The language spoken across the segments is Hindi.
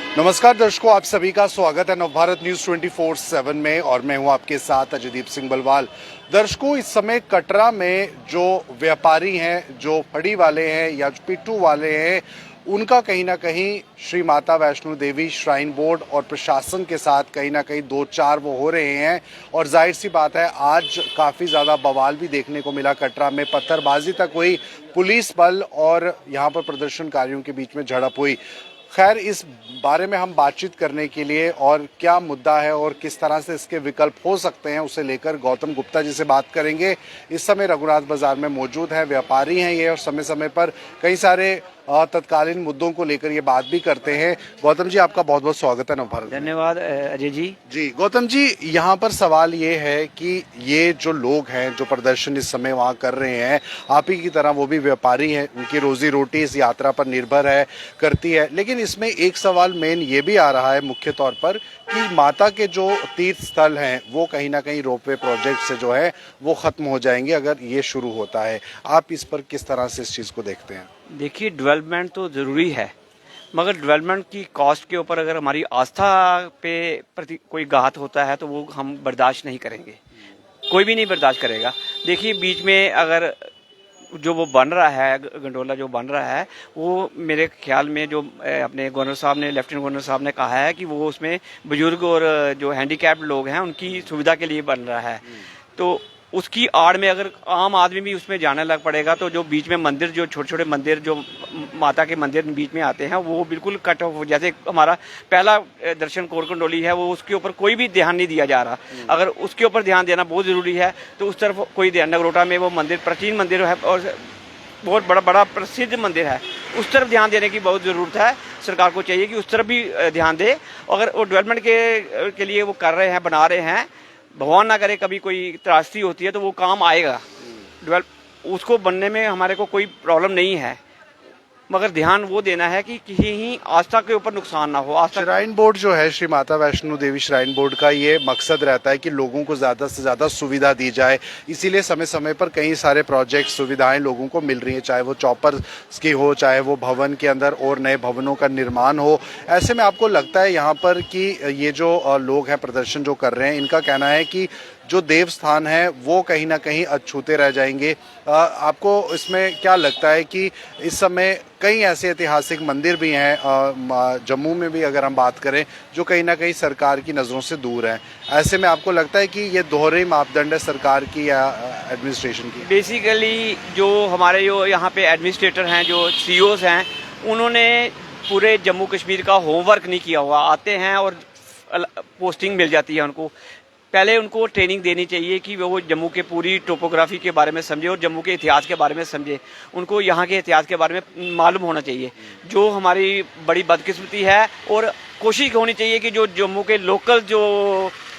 नमस्कार दर्शकों, आप सभी का स्वागत है नवभारत न्यूज 24/7 में और मैं हूं आपके साथ अजयदीप सिंह बलवाल। दर्शकों, इस समय कटरा में जो व्यापारी हैं, जो फड़ी वाले हैं या पिट्ठू वाले हैं, उनका कहीं ना कहीं श्री माता वैष्णो देवी श्राइन बोर्ड और प्रशासन के साथ कहीं ना कहीं दो चार वो हो रहे हैं। और जाहिर सी बात है, आज काफ़ी ज़्यादा बवाल भी देखने को मिला। कटरा में पत्थरबाजी तक हुई, पुलिस बल और यहाँ पर प्रदर्शनकारियों के बीच में झड़प हुई। खैर, इस बारे में हम बातचीत करने के लिए और क्या मुद्दा है और किस तरह से इसके विकल्प हो सकते हैं, उसे लेकर गौतम गुप्ता जी से बात करेंगे। इस समय रघुनाथ बाजार में मौजूद है, व्यापारी हैं ये और समय समय पर कई सारे तत्कालीन मुद्दों को लेकर ये बात भी करते हैं। गौतम जी, आपका बहुत बहुत स्वागत है नवभारत। धन्यवाद अजय जी। जी गौतम जी, यहाँ पर सवाल ये है कि ये जो लोग हैं जो प्रदर्शन इस समय वहाँ कर रहे हैं, आप ही की तरह वो भी व्यापारी हैं, उनकी रोजी रोटी इस यात्रा पर निर्भर है करती है। लेकिन इसमें एक सवाल मेन ये भी आ रहा है मुख्य तौर पर कि माता के जो तीर्थ स्थल हैं वो कहीं ना कहीं रोपवे प्रोजेक्ट से जो है वो खत्म हो जाएंगे अगर ये शुरू होता है। आप इस पर किस तरह से इस चीज़ को देखते हैं? देखिए, डेवलपमेंट तो ज़रूरी है, मगर डेवलपमेंट की कॉस्ट के ऊपर अगर हमारी आस्था पे प्रति कोई घात होता है तो वो हम बर्दाश्त नहीं करेंगे, कोई भी नहीं बर्दाश्त करेगा। देखिए, बीच में अगर जो वो बन रहा है, गंडोला जो बन रहा है, वो मेरे ख्याल में जो अपने गवर्नर साहब ने, लेफ्टिनेंट गवर्नर साहब ने कहा है कि वो उसमें बुजुर्ग और जो हैंडीकैप्ड लोग हैं उनकी सुविधा के लिए बन रहा है। तो उसकी आड़ में अगर आम आदमी भी उसमें जाने लग पड़ेगा तो जो बीच में मंदिर, जो छोटे छोटे मंदिर, जो माता के मंदिर बीच में आते हैं, वो बिल्कुल कट ऑफ। जैसे हमारा पहला दर्शन कोरकंडोली है, वो उसके ऊपर कोई भी ध्यान नहीं दिया जा रहा। अगर उसके ऊपर ध्यान देना बहुत ज़रूरी है तो उस तरफ कोई ध्यान। नगरोटा में वो मंदिर प्राचीन मंदिर है और बहुत बड़ा प्रसिद्ध मंदिर है, उस तरफ ध्यान देने की बहुत ज़रूरत है। सरकार को चाहिए कि उस तरफ भी ध्यान दे। अगर वो डेवलपमेंट के लिए वो कर रहे हैं, बना रहे हैं, भगवान ना करे कभी कोई त्रासदी होती है तो वो काम आएगा। उसको बनने में हमारे को कोई प्रॉब्लम नहीं है, मगर ध्यान वो देना है कि किसी ही आस्था के ऊपर नुकसान ना हो। आस्था श्राइन बोर्ड जो है, श्री माता वैष्णो देवी श्राइन बोर्ड का ये मकसद रहता है कि लोगों को ज़्यादा से ज़्यादा सुविधा दी जाए। इसीलिए समय समय पर कई सारे प्रोजेक्ट, सुविधाएं लोगों को मिल रही हैं, चाहे वो चॉपर की हो, चाहे वो भवन के अंदर और नए भवनों का निर्माण हो। ऐसे में आपको लगता है यहाँ पर कि ये जो लोग हैं प्रदर्शन जो कर रहे हैं, इनका कहना है कि जो देव स्थान है वो कहीं ना कहीं अछूते रह जाएंगे। आपको इसमें क्या लगता है कि इस समय कई ऐसे ऐतिहासिक मंदिर भी हैं, जम्मू में भी अगर हम बात करें, जो कहीं ना कहीं सरकार की नज़रों से दूर हैं। ऐसे में आपको लगता है कि ये दोहरे मापदंड है सरकार की या एडमिनिस्ट्रेशन की? बेसिकली जो हमारे जो यहाँ पे एडमिनिस्ट्रेटर हैं, जो सीईओज हैं, उन्होंने पूरे जम्मू कश्मीर का होमवर्क नहीं किया हुआ। आते हैं और पोस्टिंग मिल जाती है उनको। पहले उनको ट्रेनिंग देनी चाहिए कि वो जम्मू के पूरी टोपोग्राफी के बारे में समझे और जम्मू के इतिहास के बारे में समझे। उनको यहाँ के इतिहास के बारे में मालूम होना चाहिए। जो हमारी बड़ी बदकिस्मती है, और कोशिश होनी चाहिए कि जो जम्मू के लोकल जो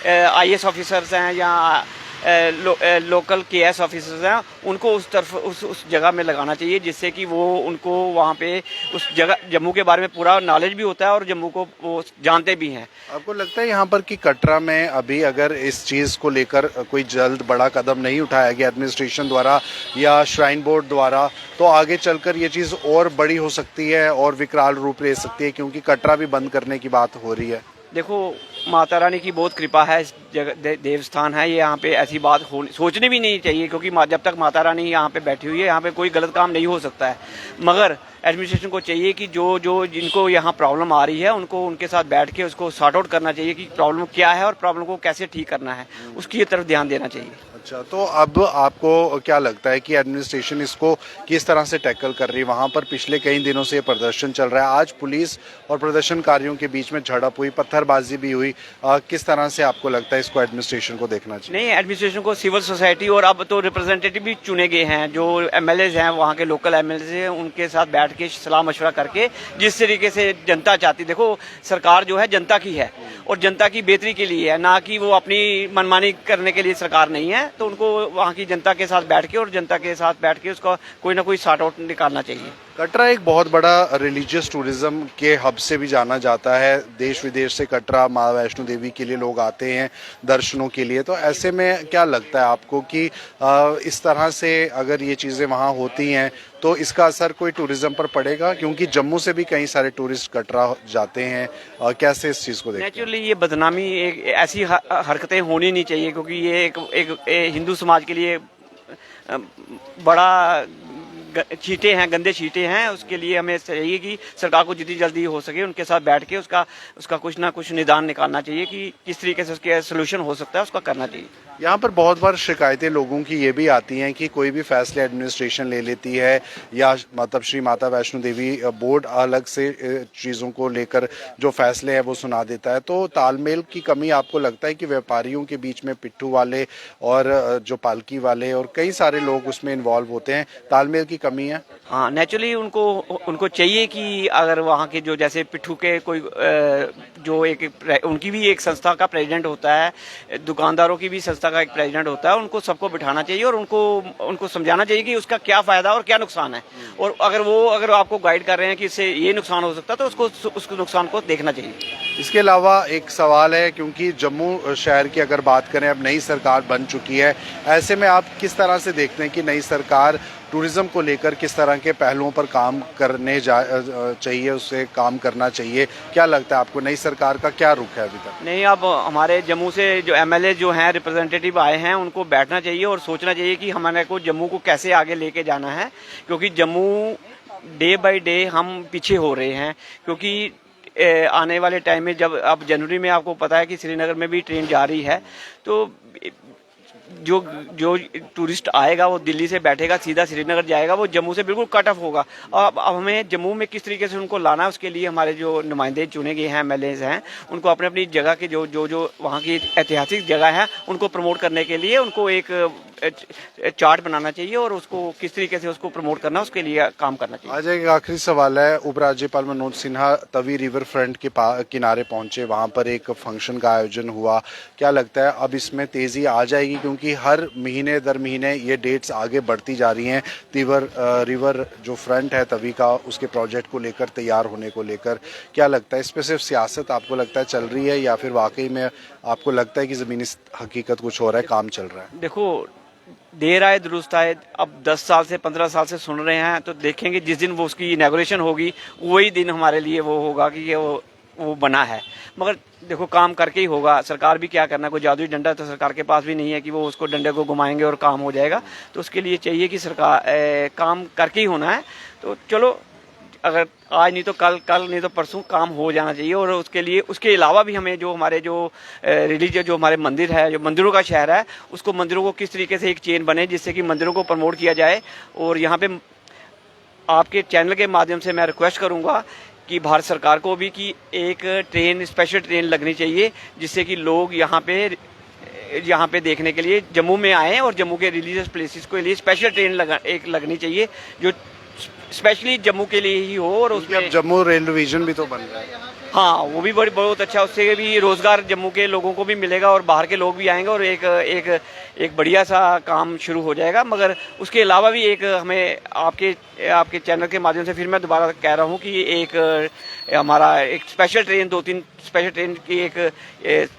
आईएएस ऑफिसर्स हैं या लोकल केएस ऑफिसर्स हैं, उनको उस तरफ उस जगह में लगाना चाहिए, जिससे कि वो उनको वहाँ पे उस जगह जम्मू के बारे में पूरा नॉलेज भी होता है और जम्मू को वो जानते भी हैं। आपको लगता है यहाँ पर कि कटरा में अभी अगर इस चीज़ को लेकर कोई जल्द बड़ा कदम नहीं उठाया गया एडमिनिस्ट्रेशन द्वारा या श्राइन बोर्ड द्वारा, तो आगे चलकर ये चीज़ और बड़ी हो सकती है और विकराल रूप ले सकती है, क्योंकि कटरा भी बंद करने की बात हो रही है? देखो, माता रानी की बहुत कृपा है, इस जगह देवस्थान है ये, यहाँ पे ऐसी बात सोचनी भी नहीं चाहिए, क्योंकि जब तक माता रानी यहाँ पे बैठी हुई है, यहाँ पे कोई गलत काम नहीं हो सकता है। मगर एडमिनिस्ट्रेशन को चाहिए कि जो जिनको यहाँ प्रॉब्लम आ रही है, उनको उनके साथ बैठ के उसको सॉर्ट आउट करना चाहिए कि प्रॉब्लम क्या है और प्रॉब्लम को कैसे ठीक करना है, उसकी तरफ ध्यान देना चाहिए। अच्छा, तो अब आपको क्या लगता है कि एडमिनिस्ट्रेशन इसको किस तरह से टैकल कर रही है? वहाँ पर पिछले कई दिनों से ये प्रदर्शन चल रहा है, आज पुलिस और प्रदर्शनकारियों के बीच में झड़प हुई, पत्थरबाजी भी हुई। किस तरह से आपको लगता है इसको एडमिनिस्ट्रेशन को देखना चाहिए? नहीं, एडमिनिस्ट्रेशन को सिविल सोसाइटी और अब तो रिप्रेजेंटेटिव भी चुने गए हैं, जो एमएलए हैं, वहाँ के लोकल एमएलए हैं, उनके साथ बैठ के सलाह मशवरा करके जिस तरीके से जनता चाहती। देखो, सरकार जो है जनता की है और जनता की बेहतरी के लिए है, ना कि वो अपनी मनमानी करने के लिए सरकार नहीं है। तो उनको वहाँ की जनता के साथ बैठ के और जनता के साथ बैठ के उसका कोई ना कोई सॉर्ट आउट निकालना चाहिए। कटरा एक बहुत बड़ा रिलीजियस टूरिज्म के हब से भी जाना जाता है। देश विदेश से कटरा माँ वैष्णो देवी के लिए लोग आते हैं दर्शनों के लिए। तो ऐसे में क्या लगता है आपको कि इस तरह से अगर ये चीज़ें वहाँ होती हैं तो इसका असर कोई टूरिज्म पर पड़ेगा? क्योंकि जम्मू से भी कई सारे टूरिस्ट कटरा जाते हैं। कैसे इस चीज़ को देखते हैं? नेचुरली ये बदनामी, एक ऐसी हरकतें होनी नहीं चाहिए, क्योंकि ये एक हिंदू समाज के लिए बड़ा चीटे हैं, गंदे चीटे हैं। उसके लिए हमें चाहिए कि सरकार को जितनी जल्दी हो सके उनके साथ बैठ के उसका कुछ ना कुछ निदान निकालना चाहिए कि किस तरीके से उसके सोल्यूशन हो सकता है, उसका करना चाहिए। यहाँ पर बहुत बार शिकायतें लोगों की ये भी आती हैं कि कोई भी फैसले एडमिनिस्ट्रेशन ले लेती है या मतलब श्री माता वैष्णो देवी बोर्ड अलग से चीज़ों को लेकर जो फैसले हैं वो सुना देता है। तो तालमेल की कमी आपको लगता है कि व्यापारियों के बीच में पिट्ठू वाले और जो पालकी वाले और कई सारे लोग उसमें इन्वॉल्व होते हैं, तालमेल की कमी है? हाँ, नेचुरली उनको चाहिए कि अगर वहाँ के जो जैसे पिट्ठू के कोई जो उनकी भी एक संस्था का प्रेसिडेंट होता है, दुकानदारों की भी संस्था का एक प्रेसिडेंट होता है, उनको सबको बिठाना चाहिए और उनको समझाना चाहिए कि उसका क्या फायदा और क्या नुकसान है। और अगर आपको गाइड कर रहे हैं कि इससे ये नुकसान हो सकता है तो उसको नुकसान को देखना चाहिए। इसके अलावा एक सवाल है, क्योंकि जम्मू शहर की अगर बात करें अब नई सरकार बन चुकी है, ऐसे में आप किस तरह से देखते हैं कि नई सरकार टूरिज्म को लेकर किस तरह के पहलुओं पर काम करने चाहिए, उससे काम करना चाहिए? क्या लगता है आपको नई सरकार का क्या रुख है अभी तक? नहीं, अब हमारे जम्मू से जो एमएलए जो हैं, रिप्रेजेंटेटिव आए हैं, उनको बैठना चाहिए और सोचना चाहिए कि हमारे को जम्मू को कैसे आगे लेके जाना है, क्योंकि जम्मू डे बाय डे हम पीछे हो रहे हैं। क्योंकि आने वाले टाइम में जब अब जनवरी में आपको पता है कि श्रीनगर में भी ट्रेन जा रही है, तो जो टूरिस्ट आएगा वो दिल्ली से बैठेगा सीधा श्रीनगर जाएगा, वो जम्मू से बिल्कुल कट ऑफ होगा। अब हमें जम्मू में किस तरीके से उनको लाना है, उसके लिए हमारे जो नुमाइंदे चुने गए हैं, एमएलए हैं, उनको अपनी अपनी जगह के जो वहाँ की ऐतिहासिक जगह है उनको प्रमोट करने के लिए उनको एक चार्ट बनाना चाहिए और उसको किस तरीके से उसको प्रमोट करना, उसके लिए काम करना चाहिए। आज एक आखिरी सवाल है। उपराज्यपाल मनोज सिन्हा तवी रिवर फ्रंट के किनारे पहुंचे, वहां पर एक फंक्शन का आयोजन हुआ। क्या लगता है अब इसमें तेजी आ जाएगी? क्योंकि हर महीने दर महीने ये डेट्स आगे बढ़ती जा रही हैं। रिवर जो फ्रंट है तवी का, उसके प्रोजेक्ट को लेकर, तैयार होने को लेकर क्या लगता है? इस पर सिर्फ सियासत आपको लगता है चल रही है या फिर वाकई में आपको लगता है कि ज़मीनी हकीकत कुछ हो रहा है, काम चल रहा है? देखो, देर आए दुरुस्त आए। अब 10 साल से 15 साल से सुन रहे हैं, तो देखेंगे जिस दिन वो उसकी इनॉग्रेशन होगी वही दिन हमारे लिए वो होगा कि ये वो बना है। मगर देखो, काम करके ही होगा। सरकार भी क्या करना, कोई जादुई डंडा तो सरकार के पास भी नहीं है कि वो उसको डंडे को घुमाएंगे और काम हो जाएगा। तो उसके लिए चाहिए कि सरकार काम करके ही होना है। तो चलो, अगर आज नहीं तो कल नहीं तो परसों काम हो जाना चाहिए। और उसके अलावा भी हमें जो हमारे जो रिलीजियस जो हमारे मंदिर है, जो मंदिरों का शहर है, उसको मंदिरों को किस तरीके से एक चेन बने जिससे कि मंदिरों को प्रमोट किया जाए। और यहाँ पे आपके चैनल के माध्यम से मैं रिक्वेस्ट करूँगा कि भारत सरकार को भी कि एक स्पेशल ट्रेन लगनी चाहिए जिससे कि लोग यहाँ पे देखने के लिए जम्मू में आए और जम्मू के रिलीजियस प्लेसेस के लिए स्पेशल ट्रेन लगनी चाहिए जो स्पेशली जम्मू के लिए ही हो। और उसमें जम्मू रेल डिवीजन भी तो बन रहा है। हाँ, वो भी बहुत अच्छा, उससे भी रोजगार जम्मू के लोगों को भी मिलेगा और बाहर के लोग भी आएंगे और एक बढ़िया सा काम शुरू हो जाएगा। मगर उसके अलावा भी एक हमें आपके चैनल के माध्यम से फिर मैं दोबारा कह रहा हूँ कि एक हमारा एक स्पेशल ट्रेन, 2-3 स्पेशल ट्रेन की एक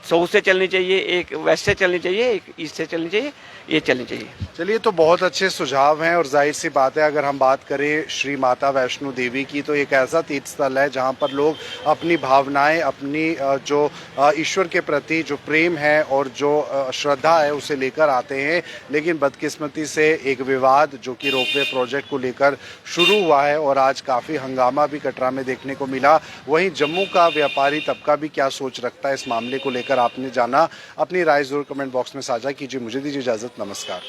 साउथ से चलनी चाहिए, एक वेस्ट से चलनी चाहिए, एक ईस्ट से चलनी चाहिए, ये चलनी चाहिए। चलिए, तो बहुत अच्छे सुझाव हैं और जाहिर सी बात है अगर हम बात करें श्री माता वैष्णो देवी की, तो एक ऐसा तीर्थ स्थल है जहां पर लोग अपनी भावनाएं, अपनी जो ईश्वर के प्रति जो प्रेम है और जो श्रद्धा है उसे लेकर आते हैं। लेकिन बदकिस्मती से एक विवाद जो कि रोपवे प्रोजेक्ट को लेकर शुरू हुआ है और आज काफ़ी हंगामा भी कटरा में देखने को मिला। वहीं जम्मू का व्यापारी तबका भी क्या सोच रखता है इस मामले को लेकर आपने जाना। अपनी राय जरूर कमेंट बॉक्स में साझा कीजिए। मुझे दीजिए इजाज़त। नमस्कार।